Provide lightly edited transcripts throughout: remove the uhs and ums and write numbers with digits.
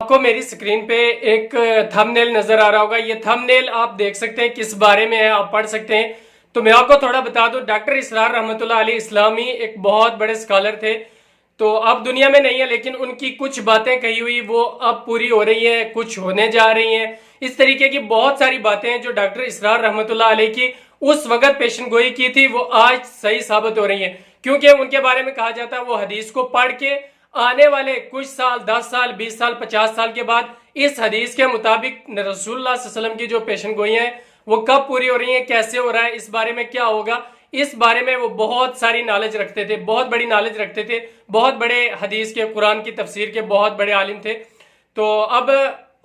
آپ کو میری سکرین پہ ایک تھمبنیل نظر آ رہا ہوگا. یہ تھمبنیل آپ دیکھ سکتے ہیں کس بارے میں ہے, آپ پڑھ سکتے ہیں. تو میں آپ کو تھوڑا بتا دوں, ڈاکٹر اسرار رحمۃ اللہ علیہ اسلامی ایک بہت بڑے اسکالر تھے. تو اب دنیا میں نہیں ہے, لیکن ان کی کچھ باتیں کہی ہوئی وہ اب پوری ہو رہی ہیں, کچھ ہونے جا رہی ہیں. اس طریقے کی بہت ساری باتیں ہیں جو ڈاکٹر اسرار رحمۃ اللہ علیہ کی اس وقت پیشن گوئی کی تھی, وہ آج صحیح ثابت ہو رہی ہیں. کیونکہ ان کے بارے میں کہا جاتا ہے وہ حدیث کو پڑھ کے آنے والے کچھ سال, 10 سال, 20 سال, 50 سال کے بعد اس حدیث کے مطابق رسول اللہ صلی اللہ علیہ وسلم کی جو پیشن گوئیاں ہیں وہ کب پوری ہو رہی ہیں, کیسے ہو رہا ہے, اس بارے میں کیا ہوگا, اس بارے میں وہ بہت ساری نالج رکھتے تھے, بہت بڑی نالج رکھتے تھے, بہت بڑے حدیث کے, قرآن کی تفسیر کے بہت بڑے عالم تھے. تو اب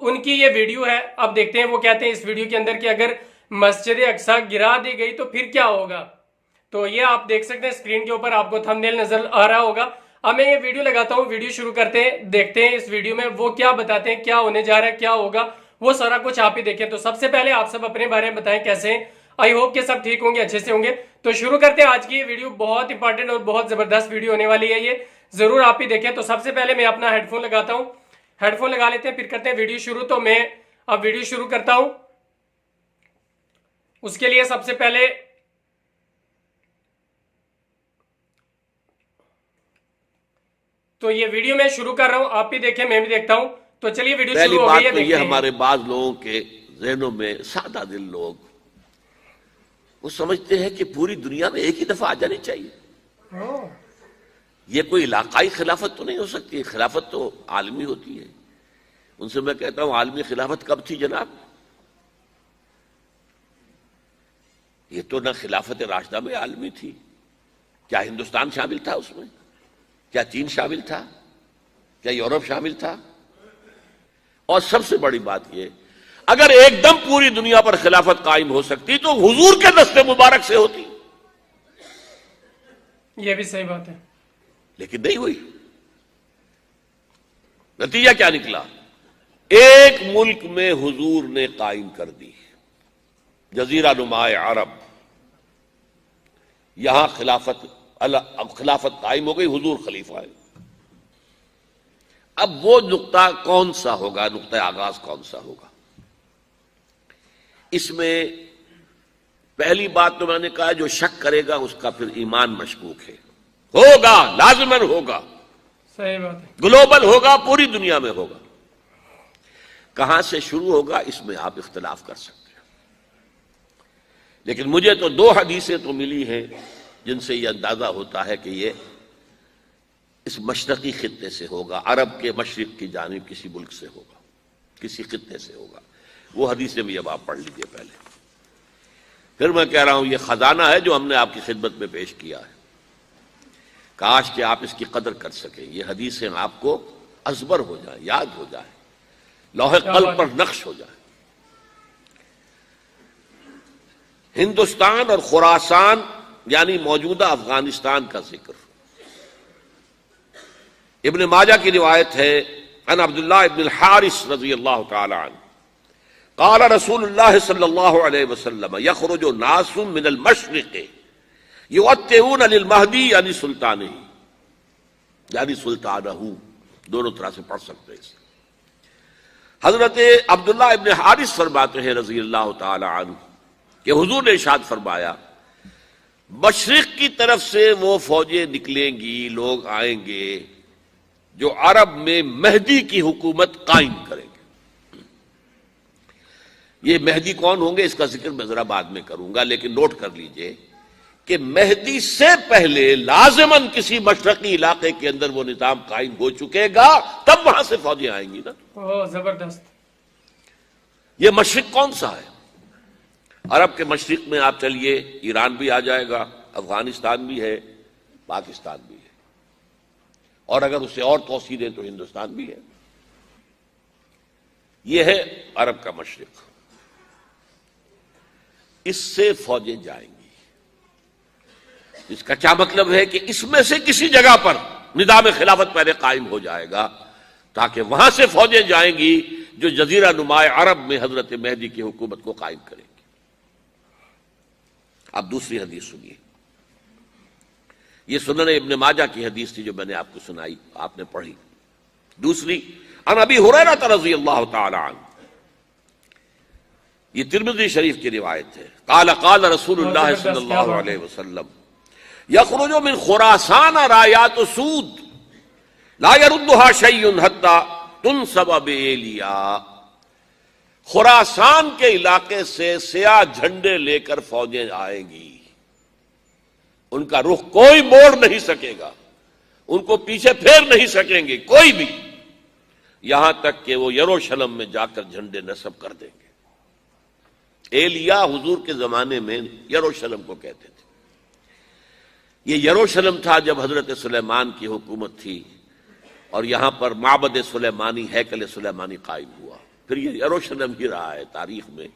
ان کی یہ ویڈیو ہے, اب دیکھتے ہیں وہ کہتے ہیں اس ویڈیو کے اندر کہ اگر مسجد اقصی گرا دی گئی تو پھر کیا ہوگا. تو یہ آپ دیکھ سکتے ہیں اسکرین کے اوپر, آپ کو تھمبنیل نظر آ رہا ہوگا. اب میں یہ ویڈیو لگاتا ہوں, ویڈیو شروع کرتے ہیں, دیکھتے ہیں اس ویڈیو میں وہ کیا بتاتے ہیں, کیا ہونے جا رہا ہے, کیا ہوگا, وہ سارا کچھ آپ ہی دیکھیں. تو سب سے پہلے آپ سب اپنے بارے میں بتائیں کیسے ہیں. آئی ہوپ کہ سب ٹھیک ہوں گے, اچھے سے ہوں گے. تو شروع کرتے ہیں آج کی یہ ویڈیو, بہت امپورٹنٹ اور بہت زبردست ویڈیو ہونے والی ہے, یہ ضرور آپ ہی دیکھیں. تو سب سے پہلے میں اپنا ہیڈ فون لگاتا ہوں, ہیڈ فون لگا لیتے ہیں, پھر کرتے ہیں ویڈیو شروع. تو میں اب ویڈیو شروع کرتا ہوں. اس کے لیے سب سے پہلے تو یہ ویڈیو میں شروع کر رہا ہوں, آپ بھی دیکھیں, میں بھی دیکھتا ہوں. تو چلیے ویڈیو شروع ہو گئی ہے. پہلی بات تو یہ ہمارے بعض لوگوں کے ذہنوں میں, سادہ دل لوگ وہ سمجھتے ہیں کہ پوری دنیا میں ایک ہی دفعہ آ جانی چاہیے. یہ کوئی علاقائی خلافت تو نہیں ہو سکتی, خلافت تو عالمی ہوتی ہے. ان سے میں کہتا ہوں عالمی خلافت کب تھی جناب؟ یہ تو نہ خلافت راشدہ میں عالمی تھی. کیا ہندوستان شامل تھا اس میں؟ کیا چین شامل تھا؟ کیا یورپ شامل تھا؟ اور سب سے بڑی بات یہ, اگر ایک دم پوری دنیا پر خلافت قائم ہو سکتی تو حضور کے دست مبارک سے ہوتی. یہ بھی صحیح بات ہے, لیکن نہیں ہوئی. نتیجہ کیا نکلا؟ ایک ملک میں حضور نے قائم کر دی, جزیرہ نما عرب, یہاں خلافت قائم ہو گئی, حضور خلیفہ ہے. اب وہ نقطہ کون سا ہوگا, نقطہ آغاز کون سا ہوگا؟ اس میں پہلی بات تو میں نے کہا جو شک کرے گا اس کا پھر ایمان مشکوک ہے. ہوگا, لازماً ہوگا, صحیح بات ہے, گلوبل ہوگا, پوری دنیا میں ہوگا. کہاں سے شروع ہوگا اس میں آپ اختلاف کر سکتے ہیں, لیکن مجھے تو 2 حدیثیں تو ملی ہیں جن سے یہ اندازہ ہوتا ہے کہ یہ اس مشرقی خطے سے ہوگا, عرب کے مشرق کی جانب کسی ملک سے ہوگا, کسی خطے سے ہوگا. وہ حدیثیں بھی اب آپ پڑھ لیجئے پہلے. پھر میں کہہ رہا ہوں یہ خزانہ ہے جو ہم نے آپ کی خدمت میں پیش کیا ہے, کاش کہ آپ اس کی قدر کر سکیں. یہ حدیثیں آپ کو ازبر ہو جائیں, یاد ہو جائیں, لوح قلب پر نقش ہو جائیں. ہندوستان اور خراسان یعنی موجودہ افغانستان کا ذکر. ابن ماجہ کی روایت ہے, عن عبداللہ ابن الحارث رضی اللہ تعالی عنہ قال رسول اللہ صلی اللہ علیہ وسلم یخرج ناس من المشرق یؤتئون للمہدی یعنی سلطانہ, یعنی سلطانہ, دونوں طرح سے پڑھ سکتے ہیں. حضرت عبداللہ ابن حارث فرماتے ہیں رضی اللہ تعالی عنہ کہ حضور نے ارشاد فرمایا مشرق کی طرف سے وہ فوجیں نکلیں گی, لوگ آئیں گے جو عرب میں مہدی کی حکومت قائم کریں گے. یہ مہدی کون ہوں گے اس کا ذکر میں ذرا بعد میں کروں گا, لیکن نوٹ کر لیجئے کہ مہدی سے پہلے لازماً کسی مشرقی علاقے کے اندر وہ نظام قائم ہو چکے گا, تب وہاں سے فوجیں آئیں گی نا. زبردست. یہ مشرق کون سا ہے؟ عرب کے مشرق میں آپ چلیے, ایران بھی آ جائے گا, افغانستان بھی ہے, پاکستان بھی ہے, اور اگر اسے اور توسیع دیں تو ہندوستان بھی ہے. یہ ہے عرب کا مشرق. اس سے فوجیں جائیں گی. اس کا کیا مطلب ہے کہ اس میں سے کسی جگہ پر نظام خلافت پہلے قائم ہو جائے گا تاکہ وہاں سے فوجیں جائیں گی جو جزیرہ نما عرب میں حضرت مہدی کی حکومت کو قائم کریں گی. اب دوسری حدیث سنیے. یہ سنن ابن ماجہ کی حدیث تھی جو میں نے آپ کو سنائی, آپ نے پڑھی. دوسری عن ابی ہریرہ رضی اللہ تعالی عنہ، یہ ترمذی شریف کی روایت ہے، قال قال رسول اللہ صلی اللہ علیہ وسلم یخرج من خراسان رایات سود لا يردها شیء حتی تنصب بإیلیا، خراسان کے علاقے سے سیاہ جھنڈے لے کر فوجیں آئیں گی، ان کا رخ کوئی موڑ نہیں سکے گا، ان کو پیچھے پھیر نہیں سکیں گے کوئی بھی، یہاں تک کہ وہ یروشلم میں جا کر جھنڈے نصب کر دیں گے۔ ایلیا حضور کے زمانے میں یروشلم کو کہتے تھے۔ یہ یروشلم تھا جب حضرت سلیمان کی حکومت تھی، اور یہاں پر معبد سلیمانی، ہیکل سلیمانی قائم ہوا، پھر یہ یروشلم ہی رہا ہے تاریخ میں،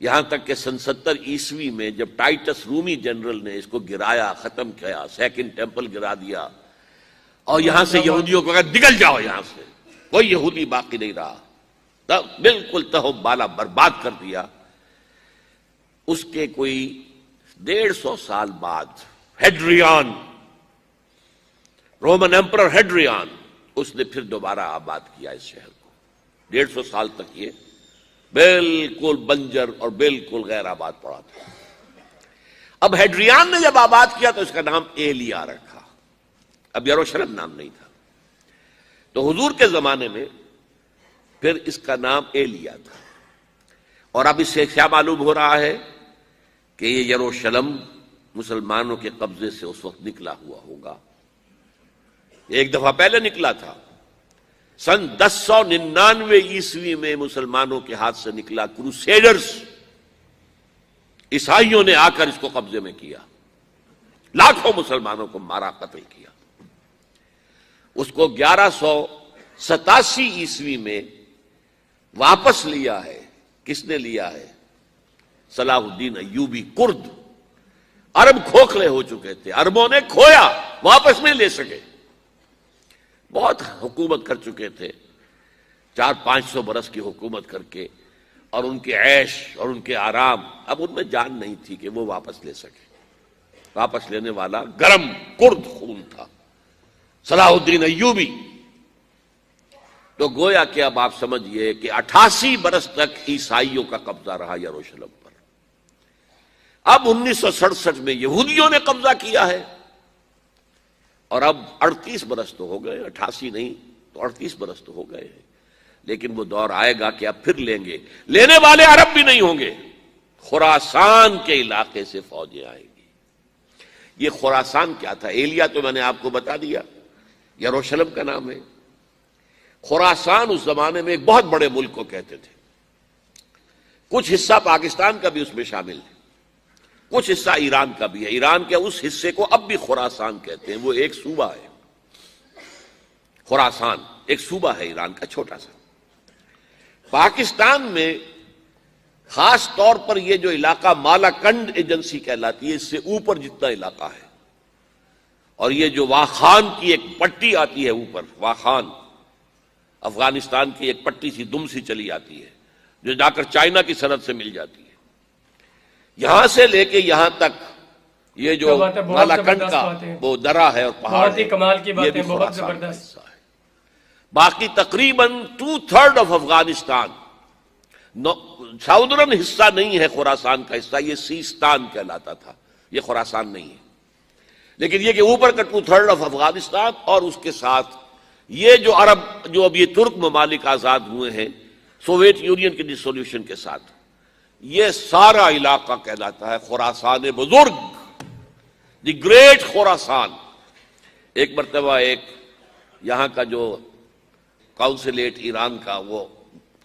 یہاں تک کہ سن 70 عیسوی میں جب ٹائٹس رومی جنرل نے اس کو گرایا، ختم کیا، سیکنڈ ٹیمپل گرا دیا، اور یہاں سے یہودیوں کو کہا نکل جاؤ یہاں سے، کوئی یہودی باقی نہیں رہا، بالکل تہو بالا برباد کر دیا۔ اس کے کوئی 150 سال بعد ہیڈریان، رومن ایمپرر ہیڈریان، اس نے پھر دوبارہ آباد کیا اس شہر کو۔ 150 سال تک یہ بالکل بنجر اور بالکل غیر آباد پڑا تھا۔ اب ہیڈریان نے جب آباد کیا تو اس کا نام ایلیا رکھا، اب یروشلم نام نہیں تھا، تو حضور کے زمانے میں پھر اس کا نام ایلیا تھا۔ اور اب اس سے کیا معلوم ہو رہا ہے کہ یہ یروشلم مسلمانوں کے قبضے سے اس وقت نکلا ہوا ہوگا، ایک دفعہ پہلے نکلا تھا، سن 1099 عیسوی میں مسلمانوں کے ہاتھ سے نکلا، کروسیڈرز، عیسائیوں نے آ کر اس کو قبضے میں کیا، لاکھوں مسلمانوں کو مارا، قتل کیا۔ اس کو 1187 عیسوی میں واپس لیا ہے۔ کس نے لیا ہے؟ صلاح الدین ایوبی، کرد، عرب کھوکھلے ہو چکے تھے، عربوں نے کھویا، واپس نہیں لے سکے، بہت حکومت کر چکے تھے، 400-500 برس کی حکومت کر کے، اور ان کے عیش اور ان کے آرام، اب ان میں جان نہیں تھی کہ وہ واپس لے سکے۔ واپس لینے والا گرم کرد خون تھا، صلاح الدین ایوبی۔ تو گویا کہ اب آپ سمجھئے کہ 88 برس تک عیسائیوں کا قبضہ رہا یروشلم پر۔ اب 1967 میں یہودیوں نے قبضہ کیا ہے، اور اب 38 برس تو ہو گئے، 88 نہیں تو 38 برس تو ہو گئے ہیں، لیکن وہ دور آئے گا کہ اب پھر لیں گے، لینے والے عرب بھی نہیں ہوں گے، خراسان کے علاقے سے فوجیں آئیں گی۔ یہ خراسان کیا تھا؟ ایلیا تو میں نے آپ کو بتا دیا، یروشلم کا نام ہے۔ خراسان اس زمانے میں ایک بہت بڑے ملک کو کہتے تھے، کچھ حصہ پاکستان کا بھی اس میں شامل ہے، کچھ حصہ ایران کا بھی ہے، ایران کے اس حصے کو اب بھی خراسان کہتے ہیں، وہ ایک صوبہ ہے، خراسان ایک صوبہ ہے ایران کا چھوٹا سا۔ پاکستان میں خاص طور پر یہ جو علاقہ مالاکنڈ ایجنسی کہلاتی ہے، اس سے اوپر جتنا علاقہ ہے، اور یہ جو واخان کی ایک پٹی آتی ہے اوپر، واخان افغانستان کی ایک پٹی سی دم سی چلی آتی ہے جو جا کر چائنا کی سرحد سے مل جاتی ہے، یہاں سے لے کے یہاں تک یہ جو مالاکنڈ کا وہ درہ ہے اور پہاڑ بہت ہی کمال کی بات ہے، بہت خراسان کا زبردست۔ حصہ ہے۔ باقی تقریباً 2/3 آف افغانستان، ساؤدرن حصہ نہیں ہے خراسان کا حصہ، یہ سیستان کہلاتا تھا، یہ خراسان نہیں ہے، لیکن یہ کہ اوپر کا 2/3 آف افغانستان، اور اس کے ساتھ یہ جو عرب، جو اب یہ ترک ممالک آزاد ہوئے ہیں سوویت یونین کی ڈسولوشن کے ساتھ، یہ سارا علاقہ کہلاتا ہے خراسان بزرگ، دی گریٹ خراسان۔ ایک مرتبہ ایک یہاں کا جو کاؤنسلیٹ ایران کا وہ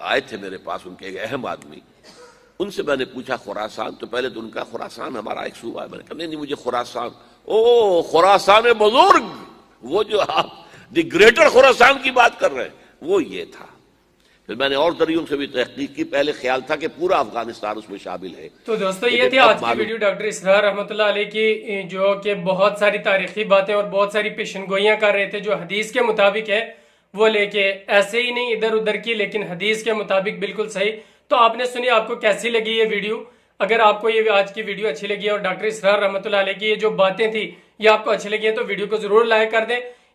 آئے تھے میرے پاس، ان کے ایک اہم آدمی، ان سے میں نے پوچھا خراسان، تو پہلے تو ان کا خراسان ہمارا ایک صوبہ ہے، میں نے کہا نہیں مجھے خراسان، او خراسان بزرگ، وہ جو آپ دی گریٹر خراسان کی بات کر رہے ہیں وہ یہ تھا۔ پھر میں نے اور ذریعوں سے بھی تحقیق کی، پہلے خیال تھا کہ پورا افغانستان اس میں شامل ہے۔ تو دوستو یہ تھی آج کی ویڈیو ڈاکٹر اسرار رحمۃ اللہ علیہ کی، جو کہ بہت ساری تاریخی باتیں اور بہت ساری پیشن گوئیاں کر رہے تھے جو حدیث کے مطابق ہے، وہ لے کے ایسے ہی نہیں ادھر ادھر کی، لیکن حدیث کے مطابق بالکل صحیح۔ تو آپ نے سنی، آپ کو کیسی لگی یہ ویڈیو؟ اگر آپ کو یہ آج کی ویڈیو اچھی لگی اور ڈاکٹر اسرار رحمۃ اللہ علیہ کی یہ جو باتیں تھی یہ آپ کو اچھی لگی ہیں تو ویڈیو کو ضرور لائک کر دیں۔